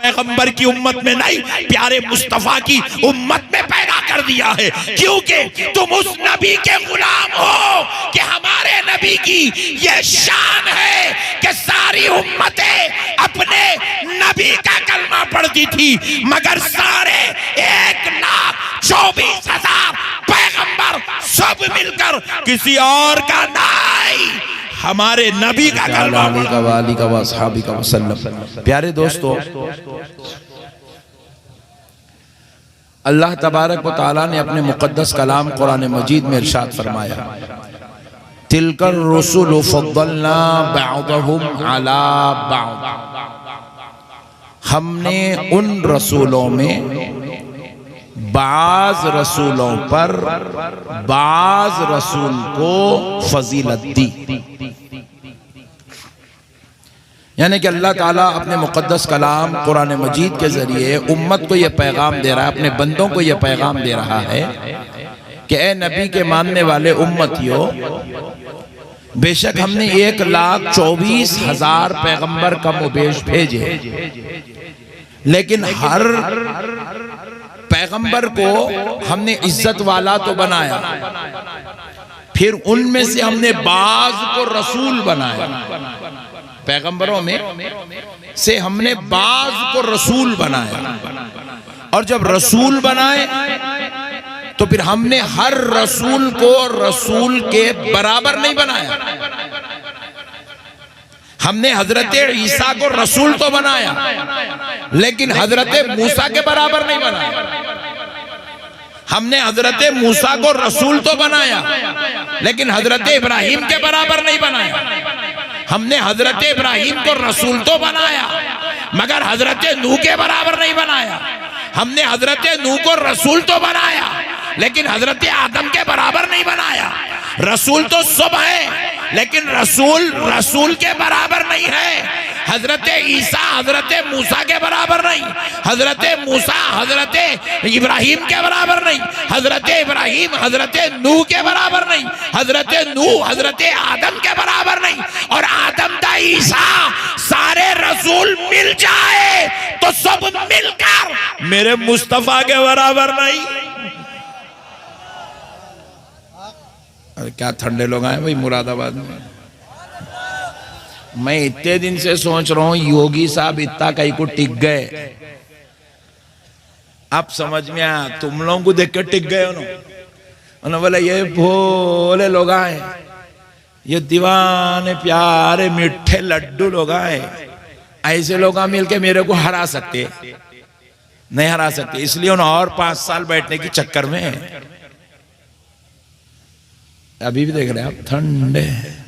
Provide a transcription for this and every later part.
पैगंबर की उम्मत में नहीं, प्यारे मुस्तफा की उम्मत में पैदा कर दिया है, क्योंकि तुम उस नबी के गुलाम हो कि हमारे नबी की ये शान है कि सारी उम्मतें अपने नबी का कलमा पढ़ती थी, मगर सारे 1,24,000 पैगंबर सब मिलकर किसी और का नहीं, हमारे नबी का कलमा पढ़ा। प्यारे दोस्तों, अल्लाह तबारक व तआला ने अपने मुक़द्दस कलाम कुरान मजीद में इरशाद फरमाया, तिलकर रुसुल फद्दलना बअदहुम अला बअद। हमने उन रसूलों में बाज रसूलों पर बाज रसूल को फजीलत दी। यानी कि अल्लाह ताला अपने मुक़द्दस कलाम कुरान मजीद के ज़रिए उम्मत को यह पैगाम दे रहा है, अपने बंदों को यह पैगाम दे रहा है कि ए नबी के मानने वाले उम्मतियों, बेशक हमने 1,24,000 पैगंबर कम उबेश भेजे, लेकिन हर पैगंबर को हमने इज्जत वाला तो बनाया, फिर उनमें से हमने बाज को रसूल बनाया। पैगंबरों में से हमने बाज को रसूल बनाया, और जब रसूल बनाए तो फिर हमने हर रसूल को रसूल के बराबर नहीं बनाया। हमने हजरत ईसा को रसूल तो बनाया, लेकिन हजरत मूसा के बराबर नहीं बनाया। हमने हजरत मूसा को रसूल तो बनाया, लेकिन हजरत इब्राहिम के बराबर नहीं बनाया। हमने हजरत इब्राहिम को रसूल तो बनाया, मगर हजरत नूह के बराबर नहीं बनाया। हमने हजरत नूह को रसूल तो बनाया, लेकिन हजरत आदम के बराबर नहीं बनाया। रसूल तो सब है, लेकिन रसूल के बराबर नहीं है। हजरत ईसा हजरत मूसा के बराबर नहीं, हजरत मूसा हजरत इब्राहिम के बराबर नहीं, हजरत इब्राहिम हजरत नूह के बराबर नहीं, हजरत नूह हजरत आदम के बराबर नहीं। और आदम दा ईसा सारे रसूल मिल जाए तो सब मिलकर मेरे मुस्तफा के बराबर नहीं। अरे क्या ठंडे लोग आए भाई मुरादाबाद में। मैं इतने दिन से सोच रहा हूं योगी साहब इतना कहीं को टिक गए, आप समझ में आया, तुम लोगों को देख के टिक गए। उन्होंने बोला ये भोले लोग आए, ये दीवाने प्यारे मीठे लड्डू लोग आए, ऐसे लोग मिलके मेरे को हरा सकते नहीं, हरा सकते। इसलिए उन्होंने और 5 साल बैठने की चक्कर में, अभी भी देख रहे हैं आप ठंडे।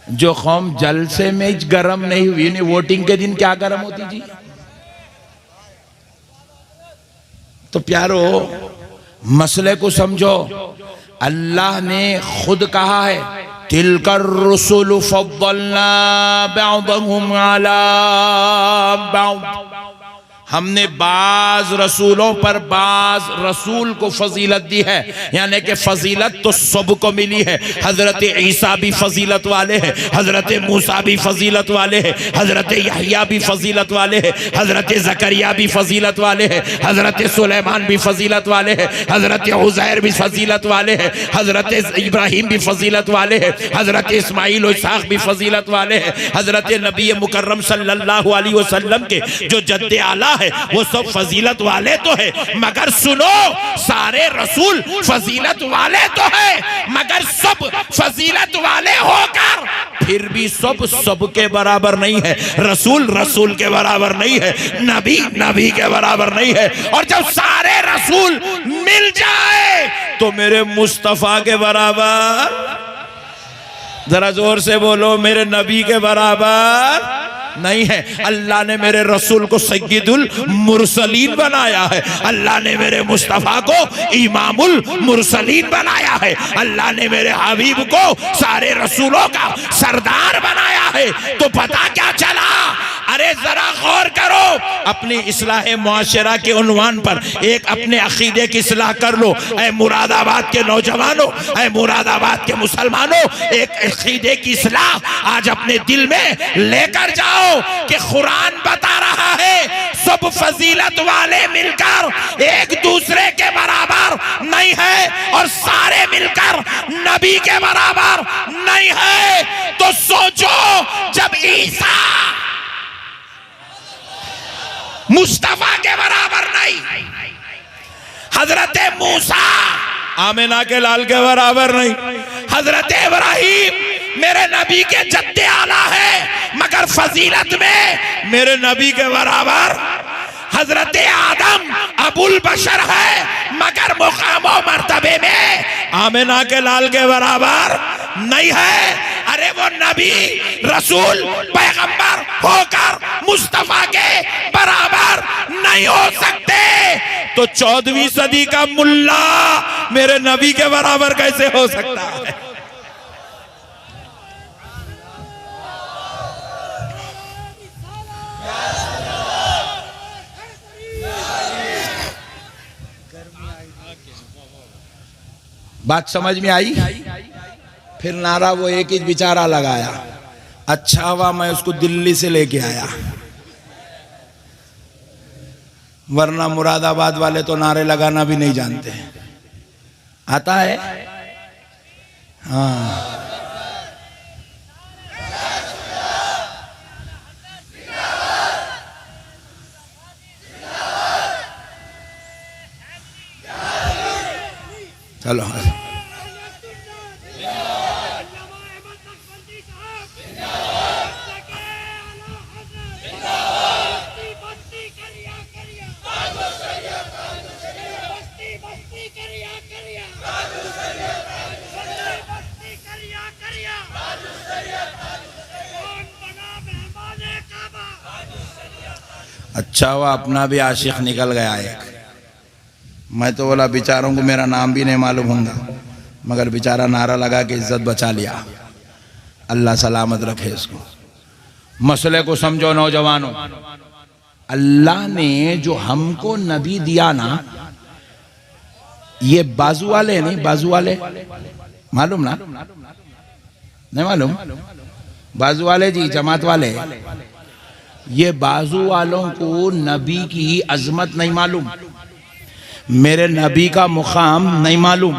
जो कौम जलसे में गर्म नहीं हुई, नहीं वोटिंग के दिन क्या गर्म होती जी। तो प्यारो मसले को समझो, अल्लाह ने खुद कहा है तिलकर रुसुल फद्दलना बअदहुम अला बअद। हमने बाज रसूलों पर बाज रसूल को फजीलत दी है, यानी कि फजीलत तो सबको मिली है। हजरत ईसा भी फजीलत वाले हैं, हजरत मूसा भी फजीलत वाले हैं, हजरत यहया भी फजीलत वाले हैं, हजरत जकरिया भी फजीलत वाले हैं, हजरत सुलेमान भी फजीलत वाले हैं, हजरत उज़ैर भी फजीलत वाले हैं, हजरत इब्राहिम भी फजीलत वाले हैं, हजरत इस्माइल और इसहाक भी फजीलत वाले हैं, हजरत नबी मुकर्रम सल्लल्लाहु अलैहि वसल्लम के जो जद्दे आला है वो सब फजीलत वाले तो है, मगर सुनो सारे रसूल फजीलत वाले तो है, मगर सब फजीलत वाले होकर फिर भी सब के बराबर नहीं है। रसूल के बराबर नहीं है, नबी के बराबर नहीं है। और जब सारे रसूल मिल जाए तो मेरे मुस्तफा के बराबर, जरा जोर से बोलो, मेरे नबी के बराबर नहीं है। अल्लाह ने मेरे रसूल को सय्यदुल मुरसलीन बनाया है, अल्लाह ने मेरे मुस्तफ़ा को इमामुल मुरसलीन बनाया है, अल्लाह ने मेरे हबीब को सारे रसूलों का सरदार बनाया है। तो पता क्या चला अरे जरा गौर करो, अपनी इस्लाह मुआशरा के उन्वान पर एक अपने अकीदे की इस्लाह कर लो। ऐ मुरादाबाद के नौजवानों, ऐ मुरादाबाद के मुसलमानों, एक अकीदे की इस्लाह आज अपने दिल में लेकर जाओ कि कुरान बता रहा है सब फजीलत वाले मिलकर एक दूसरे के बराबर नहीं है और सारे मिलकर नबी के बराबर नहीं है। तो सोचो, जब ईसा मुस्तफा के बराबर नहीं, हजरत मूसा आमिना के लाल के बराबर नहीं, हजरत इब्राहिम मेरे नबी के जद्दे आला है मगर फजीलत में मेरे नबी के बराबर, हजरत आदम अबुल बशर है मगर मुकाम मर्तबे में आमिना के लाल के बराबर नहीं है। अरे वो नबी रसूल पैगंबर होकर मुस्तफा के बराबर नहीं हो सकते, तो 14वीं सदी का मुल्ला मेरे नबी के बराबर कैसे हो सकता है? बात समझ में आई? फिर नारा वो एक ही बेचारा लगाया, अच्छा हुआ मैं उसको दिल्ली से लेके आया, वरना मुरादाबाद वाले तो नारे लगाना भी नहीं जानते। आता है? हाँ, चलो अच्छा हुआ अपना भी आशिक निकल गया एक। मैं तो बोला बेचारों को मेरा नाम भी नहीं मालूम होगा, मगर बेचारा नारा लगा के इज्जत बचा लिया। अल्लाह सलामत रखे इसको। मसले को समझो नौजवानों, अल्लाह ने जो हमको नबी दिया ना, ये बाजू वाले नहीं, बाजू वाले मालूम ना? नहीं मालूम? बाजू वाले जी, जमात वाले, ये बाजू वालों को नबी की अजमत नहीं मालूम, मेरे नबी का मुकाम नहीं मालूम,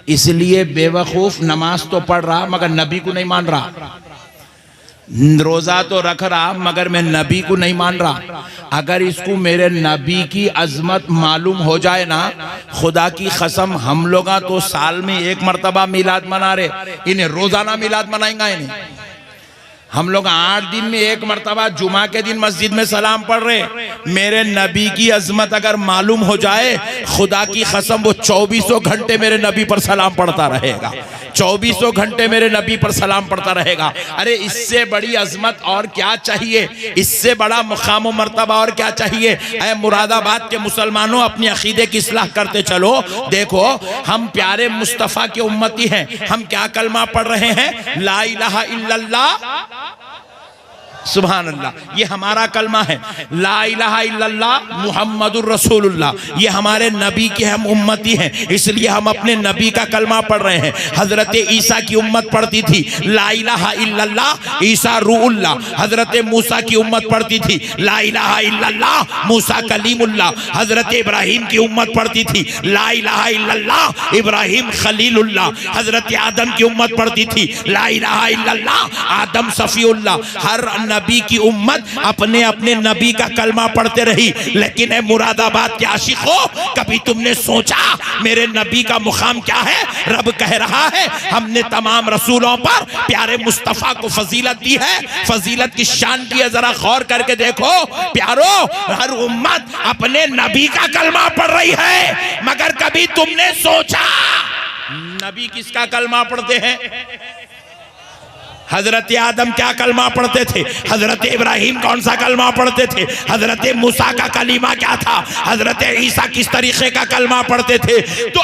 इसलिए बेवकूफ नमाज तो पढ़ रहा मगर नबी को नहीं मान रहा, रोजा तो रख रहा मगर मैं नबी को नहीं मान रहा। अगर इसको मेरे नबी की अजमत मालूम हो जाए ना, खुदा की कसम हम लोग तो साल में एक मर्तबा मिलाद मना रहे, इन्हें रोजाना मिलाद मनाएंगा इन्हें। हम लोग 8 दिन में एक मर्तबा जुमा के दिन मस्जिद में सलाम पढ़ रहे। मेरे नबी की अजमत अगर मालूम हो जाए, खुदा की कसम वो 2400 घंटे मेरे नबी पर सलाम पढ़ता रहेगा, 2400 घंटे मेरे नबी पर सलाम पढ़ता रहेगा। अरे इससे बड़ी अजमत और क्या चाहिए, इससे बड़ा मुकाम मर्तबा और क्या चाहिए? ऐ मुरादाबाद के मुसलमानों, अपनी अकीदे की इस्लाह करते चलो। देखो हम प्यारे मुस्तफ़ा के उम्मती हैं, हम क्या कलमा पढ़ रहे हैं? ला इलाहा इल्लल्लाह सुभान अल्लाह, ये हमारा कलमा है। ला इलाहा इल्लल्लाह मुहम्मदुर रसूलुल्लाह, ये हमारे नबी के हम उम्मती हैं, इसलिए हम अपने नबी का कलमा पढ़ रहे हैं। हजरत ईसा की उम्मत पढ़ती थी ला इलाहा इल्लल्लाह ईसा रूहुल्लाह, हजरत मूसा की उम्मत पढ़ती थी ला इलाहा इल्लल्लाह मूसा कलीमुल्लाह, हजरत इब्राहिम की उम्मत पढ़ती थी ला इलाहा इल्लल्लाह इब्राहिम खलीलुल्लाह, हजरत आदम की उम्मत पढ़ती थी ला इलाहा इल्लल्लाह आदम सफीउल्लाह। हर नबी की उम्मत अपने अपने नबी का कलमा पढ़ते रही। लेकिन ए मुरादाबाद के आशिकों, कभी तुमने सोचा मेरे नबी का मुकाम क्या है? रब कह रहा है हमने तमाम रसूलों पर प्यारे मुस्तफा को फजीलत दी है। फजीलत की शान की है, जरा गौर करके देखो प्यारो, हर उम्मत अपने नबी का कलमा पढ़ रही है, मगर कभी तुमने सोचा नबी किसका कलमा पढ़ते हैं? हजरत आदम क्या कलमा पढ़ते थे? हजरत इब्राहिम कौन सा कलमा पढ़ते थे? हजरत मूसा का कलीमा क्या था? हजरत ईसा किस तरीके का कलमा पढ़ते थे? तो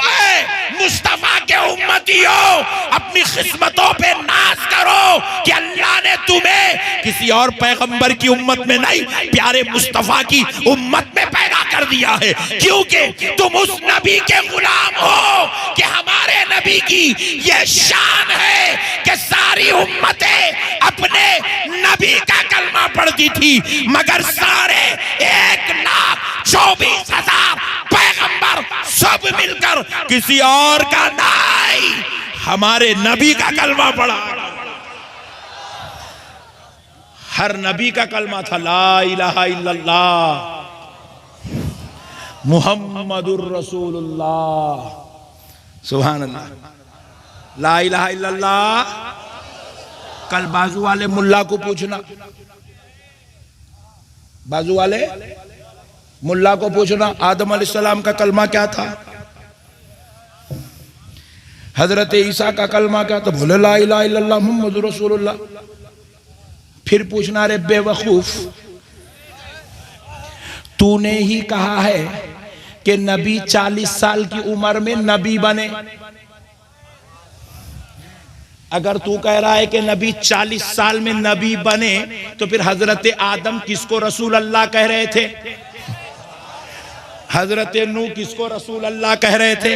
मुस्तफा के उम्मतियों, अपनी किस्मतों पे नाज करो कि अल्लाह ने तुम्हें किसी और पैगंबर की उम्मत में नहीं, प्यारे मुस्तफा की उम्मत में पैदा कर दिया है, क्योंकि तुम उस नबी के गुलाम हो कि हमारे नबी की यह शान है कि सारी उम्मतें अपने नबी का कलमा पढ़ती थी, मगर सारे 1,24,000 पैगंबर सब मिलकर किसी और का नहीं, हमारे नबी का कलमा पढ़ा। हर नबी का कलमा था ला इलाहा इल्लल्लाह मुहम्मदुर रसूलुल्लाह, सुभान अल्लाह, ला इलाहा इल्लल्लाह। कल बाजू वाले मुल्ला को पूछना, बाजू वाले मुल्ला को पूछना आदम अलैहिस्सलाम का कलमा क्या था, हजरत ईसा का कलमा क्या था, बोले ला इलाहा इल्लल्लाह मुहम्मदुर रसूलुल्लाह। फिर पूछना रे बेवकूफ, तूने ही कहा है कि नबी 40 साल की उम्र में नबी बने। अगर तू कह रहा है कि नबी 40 साल में नबी बने, तो फिर हजरत आदम किसको रसूल अल्लाह कह रहे थे, हजरत नूह किसको रसूल अल्लाह कह रहे थे,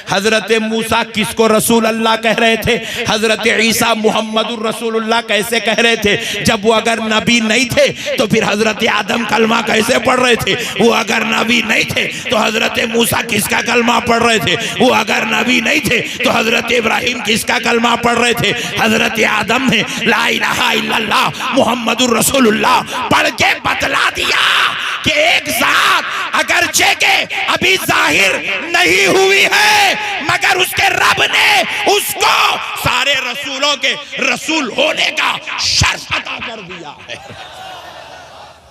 हजरत मूसा किसको रसूल अल्लाह कह रहे थे, हजरत ईसा मुहम्मदुर रसूलुल्लाह कैसे कह रहे थे। जब वो अगर नबी नहीं थे तो फिर हजरत आदम कलमा कैसे पढ़ रहे थे, वो अगर नबी नहीं थे तो हजरत मूसा किसका कलमा पढ़ रहे थे, वो अगर नबी नहीं थे तो हजरत इब्राहिम किसका कलमा पढ़ रहे थे। हजरत आदम ने ला इलाहा इल्लल्लाह मुहम्मदुर रसूलुल्लाह पढ़ के बतला दिया कि एक जात अगरचे के अभी जाहिर नहीं हुई है, मगर उसके रब ने उसको सारे रसूलों के रसूल होने का शर्त अता कर दिया है।